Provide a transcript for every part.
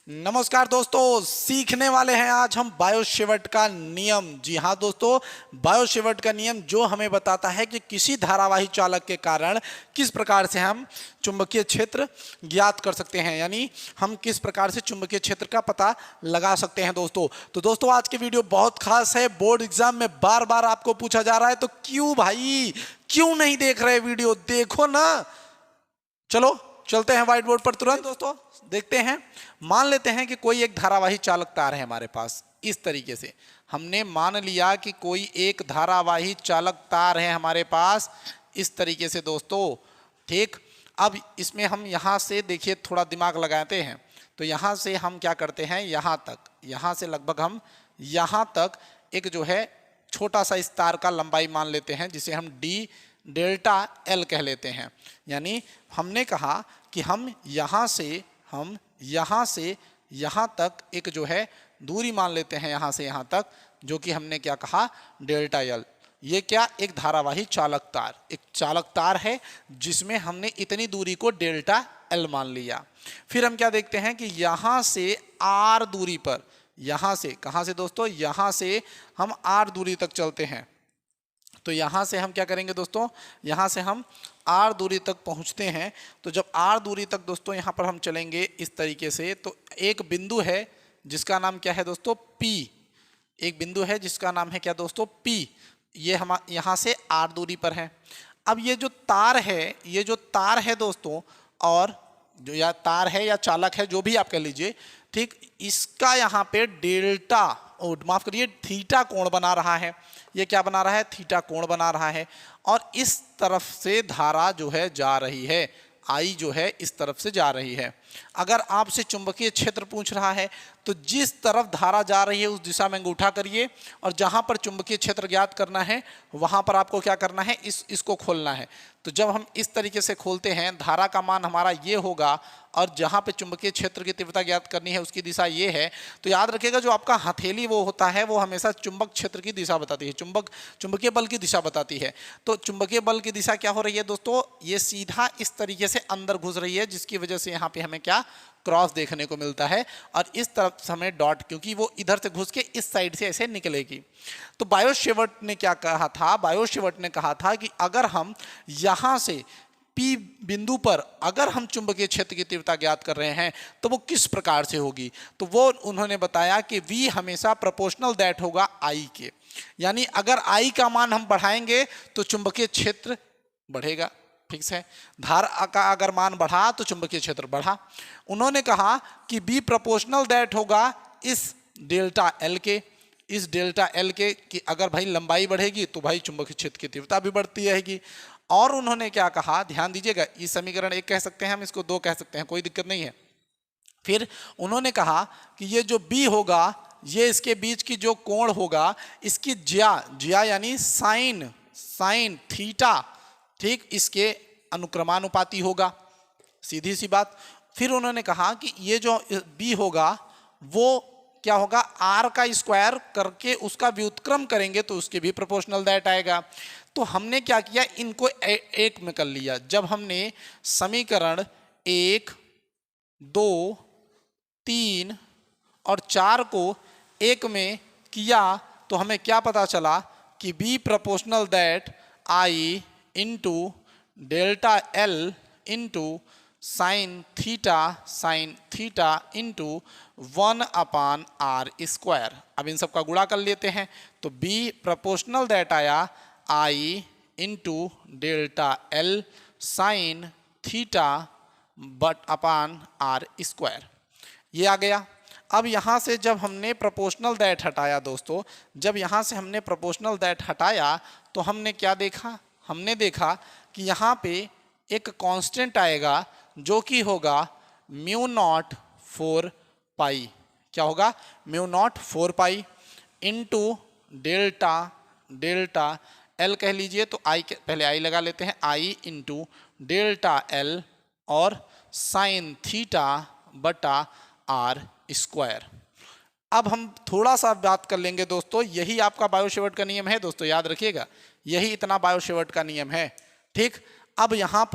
नमस्कार दोस्तों, सीखने वाले हैं आज हम बायोसेवर्ट का नियम। जी हाँ दोस्तों, बायोसेवर्ट का नियम जो हमें बताता है कि किसी धारावाही चालक के कारण किस प्रकार से हम चुंबकीय क्षेत्र ज्ञात कर सकते हैं, यानी हम किस प्रकार से चुंबकीय क्षेत्र का पता लगा सकते हैं दोस्तों। तो दोस्तों आज की वीडियो बहुत खास है। बोर्ड एग्जाम में बार बार आपको पूछा जा रहा है, तो क्यों भाई क्यों नहीं देख रहे वीडियो? देखो ना। चलो चलते हैं व्हाइट बोर्ड पर तुरंत दोस्तों, देखते हैं। मान लेते हैं कि कोई एक धारावाही चालक तार है हमारे पास। इस तरीके से हमने मान लिया कि कोई एक धारावाही चालक तार है हमारे पास, इस तरीके से दोस्तों। ठीक, अब इसमें हम यहां से देखिए, थोड़ा दिमाग लगाते हैं। तो यहां से हम क्या करते हैं, यहां तक, यहां से लगभग हम यहां तक एक जो है छोटा सा इस तार का लंबाई मान लेते हैं, जिसे हम डी डेल्टा एल कह लेते हैं। यानी हमने कहा कि हम यहां से यहां तक एक जो है दूरी मान लेते हैं, यहां से यहां तक, जो कि हमने क्या कहा, डेल्टा एल। ये क्या, एक धारावाही चालक तार, एक चालक तार है जिसमें हमने इतनी दूरी को डेल्टा एल मान लिया। फिर हम क्या देखते हैं कि यहां से आर दूरी पर, यहां से कहां से दोस्तों, यहां से हम आर दूरी तक चलते हैं। तो यहां से हम क्या करेंगे दोस्तों, यहां से हम आर दूरी तक पहुंचते हैं। तो जब आर दूरी तक दोस्तों यहां पर हम चलेंगे इस तरीके से, तो एक बिंदु है जिसका नाम क्या है दोस्तों, पी। एक बिंदु है जिसका नाम है क्या दोस्तों, पी। ये हम यहां से आर दूरी पर है। अब ये जो तार है दोस्तों, और जो या तार है या चालक है, जो भी आप कह लीजिए, ठीक, इसका यहाँ पे डेल्टा, माफ करिए, थीटा कोण बना रहा है। ये क्या बना रहा है, थीटा कोण बना रहा है। और इस तरफ से धारा जो है जा रही है, आई जो है इस तरफ से जा रही है। अगर आपसे चुंबकीय क्षेत्र पूछ रहा है, तो जिस तरफ धारा जा रही है उस दिशा में अंगूठा करिए, और जहां पर चुंबकीय क्षेत्र ज्ञात करना है वहां पर आपको क्या करना है, इसको खोलना है। तो जब हम इस तरीके से खोलते हैं, धारा का मान हमारा ये होगा, और जहां पे चुंबकीय क्षेत्र की तीव्रता ज्ञात करनी है उसकी दिशा ये है। तो याद रखिएगा, जो आपका हथेली वो होता है, वो हमेशा चुंबक क्षेत्र की दिशा बताती है, चुंबकीय बल की दिशा बताती है। तो चुंबकीय बल की दिशा क्या हो रही है दोस्तों, ये सीधा इस तरीके से अंदर घुस रही है, जिसकी वजह से यहाँ पे हमें क्या, क्रॉस देखने को मिलता है। और इस तरफ से हमें डॉट, क्योंकि वो इधर से घुस के इस साइड से ऐसे निकलेगी। तो बायोसेवर्ट ने क्या कहा था, बायोसेवर्ट ने कहा था कि अगर हम यहां से P बिंदु पर अगर हम चुंबकीय क्षेत्र की तीव्रता ज्ञात कर रहे हैं, तो वो किस प्रकार से होगी। तो वो उन्होंने बताया कि V हमेशा प्रोपोर्शनल दैट होगा I के। यानी अगर I का मान हम बढ़ाएंगे तो चुंबकीय क्षेत्र बढ़ेगा। ठीक है, धारा का अगर मान बढ़ा तो चुंबकीय क्षेत्र बढ़ा। उन्होंने कहा कि बी प्रोपोर्शनल दैट होगा इस डेल्टा एल के, इस डेल्टा एल के, कि अगर भाई लंबाई बढ़ेगी तो भाई चुंबकीय क्षेत्र की तीव्रता भी बढ़ती रहेगी। और उन्होंने क्या कहा, ध्यान दीजिएगा, इस समीकरण 1 कह सकते हैं हम, इसको 2 कह सकते हैं, कोई दिक्कत नहीं है। फिर उन्होंने कहा कि ये जो बी होगा, ये इसके बीच की जो कोण होगा, इसकी ज्या यानी साइन थीटा, ठीक, इसके अनुक्रमानुपाती होगा, सीधी सी बात। फिर उन्होंने कहा कि ये जो बी होगा वो क्या होगा, आर का स्क्वायर करके उसका व्युत्क्रम करेंगे तो उसके भी प्रोपोर्शनल दैट आएगा। तो हमने क्या किया, इनको एक में कर लिया। जब हमने समीकरण 1, 2, 3 और 4 को एक में किया, तो हमें क्या पता चला कि B proportional that I into delta L into sine theta into 1/r²। अब इन सब का गुणा कर लेते हैं, तो बी प्रोपोर्शनल दैट आया i into delta l sine theta r², ये आ गया। अब यहाँ से जब हमने प्रोपोर्शनल दैट हटाया दोस्तों, जब यहाँ से हमने प्रोपोर्शनल दैट हटाया, तो हमने क्या देखा, हमने देखा कि यहाँ पे एक कांस्टेंट आएगा जो कि होगा μ0 4π। क्या होगा, μ0 4π इंटू डेल्टा एल कह लीजिए, तो आई, पहले आई लगा लेते हैं, आई इंटू डेल्टा एल और साइन थीटा बटा r²। अब हम थोड़ा सा बात कर लेंगे दोस्तों, यही आपका बायोसेवर्ट का नियम है दोस्तों, याद रखिएगा, यही इतना बायोसेवर्ट का नियम है। ठीक, अब यहाँ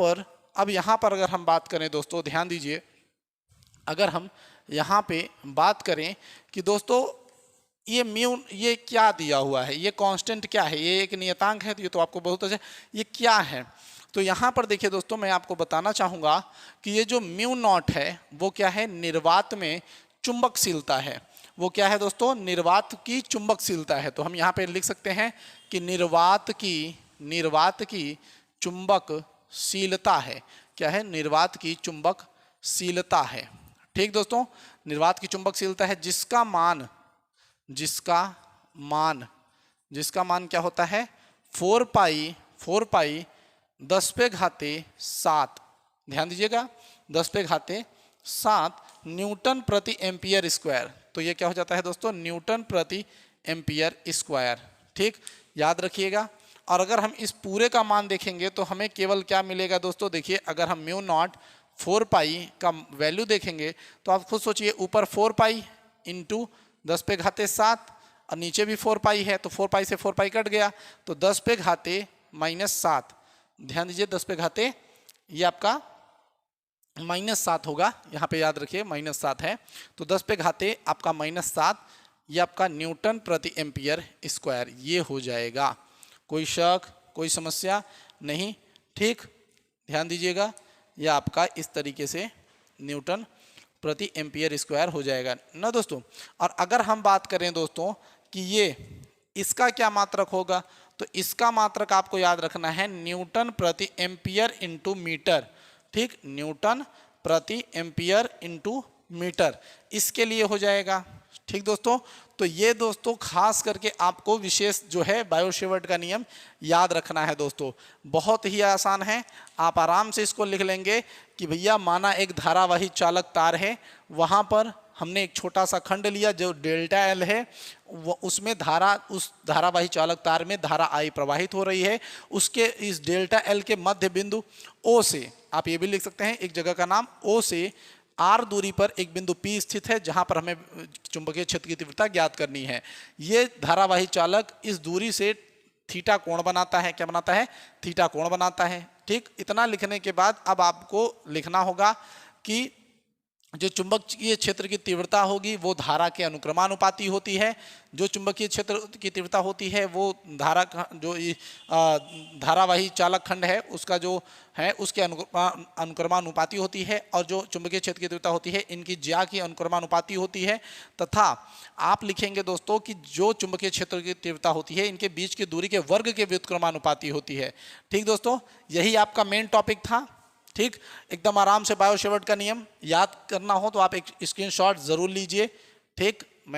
पर अगर हम बात करें दोस्तों, ध्यान दीजिए, अगर हम यहाँ पे बात करें कि दोस्तों ये म्यू ये क्या दिया हुआ है, ये कांस्टेंट क्या है, ये एक नियतांक है, तो ये तो आपको बहुत अच्छा, ये क्या है। तो यहाँ पर देखिए दोस्तों, मैं आपको बताना चाहूँगा कि ये जो म्यू नॉट है वो क्या है, निर्वात में चुंबकशीलता है। वो क्या है दोस्तों, निर्वात की चुंबकशीलता है। तो हम यहाँ पे लिख सकते हैं कि निर्वात की चुंबकशीलता है। क्या है, निर्वात की चुंबकशीलता है। ठीक दोस्तों, निर्वात की चुंबकशीलता है जिसका मान क्या होता है, 4 पाई 10 पे घाते 7, ध्यान दीजिएगा, 10 पे घाते 7 न्यूटन प्रति एम्पियर स्क्वायर। तो ये क्या हो जाता है दोस्तों, न्यूटन प्रति एम्पियर स्क्वायर। ठीक, याद रखिएगा। और अगर हम इस पूरे का मान देखेंगे तो हमें केवल क्या मिलेगा दोस्तों, देखिए अगर हम म्यू नॉट 4 पाई का वैल्यू देखेंगे तो आप खुद सोचिए, ऊपर 4 पाई इंटू 10 पे घाते 7 और नीचे भी 4 पाई है, तो 4 पाई से 4 पाई कट गया, तो 10 पे घाते -7। ध्यान दीजिए, 10 पे घाते ये आपका -7 होगा, यहाँ पे याद रखिए -7 है, तो 10 पे घाते आपका -7, ये आपका न्यूटन प्रति एम्पियर स्क्वायर ये हो जाएगा। कोई शक, कोई समस्या नहीं। ठीक, ध्यान दीजिएगा, यह आपका इस तरीके से न्यूटन प्रति एम्पियर स्क्वायर हो जाएगा ना दोस्तों। और अगर हम बात करें दोस्तों कि ये इसका क्या मात्रक होगा, तो इसका मात्रक आपको याद रखना है न्यूटन प्रति एम्पियर इंटू मीटर। ठीक, न्यूटन प्रति एम्पियर इंटू मीटर, इसके लिए हो जाएगा। ठीक दोस्तों, तो ये दोस्तों खास करके आपको विशेष जो है बायो-सेवर्ट का नियम याद रखना है दोस्तों। बहुत ही आसान है, आप आराम से इसको लिख लेंगे कि भैया माना एक धारावाही चालक तार है, वहाँ पर हमने एक छोटा सा खंड लिया जो डेल्टा एल है, वो उसमें उस धारावाही चालक तार में धारा आई प्रवाहित हो रही है। उसके इस डेल्टा एल के मध्य बिंदु ओ से, आप ये भी लिख सकते हैं एक जगह का नाम, ओ से आर दूरी पर एक बिंदु P स्थित है जहां पर हमें चुंबकीय क्षेत्र की तीव्रता ज्ञात करनी है। ये धारावाही चालक इस दूरी से थीटा कोण बनाता है। क्या बनाता है, थीटा कोण बनाता है। ठीक, इतना लिखने के बाद अब आपको लिखना होगा कि जो चुंबकीय क्षेत्र की तीव्रता होगी वो धारा के अनुक्रमानुपाती होती है। जो चुंबकीय क्षेत्र की तीव्रता होती है वो धारावाही चालक खंड है उसका जो है उसके अनुक्रमानुपाती होती है, और जो चुंबकीय क्षेत्र की तीव्रता होती है इनकी ज्या की अनुक्रमानुपाती होती है। तथा आप लिखेंगे दोस्तों कि जो चुंबकीय क्षेत्र की तीव्रता होती है इनके बीच की दूरी के वर्ग के व्युत्क्रमानुपाती होती है। ठीक दोस्तों, यही आपका मेन टॉपिक था। ठीक, एकदम आराम से बायो-सेवर्ट का नियम याद करना हो तो आप एक स्क्रीनशॉट जरूर लीजिए। ठीक,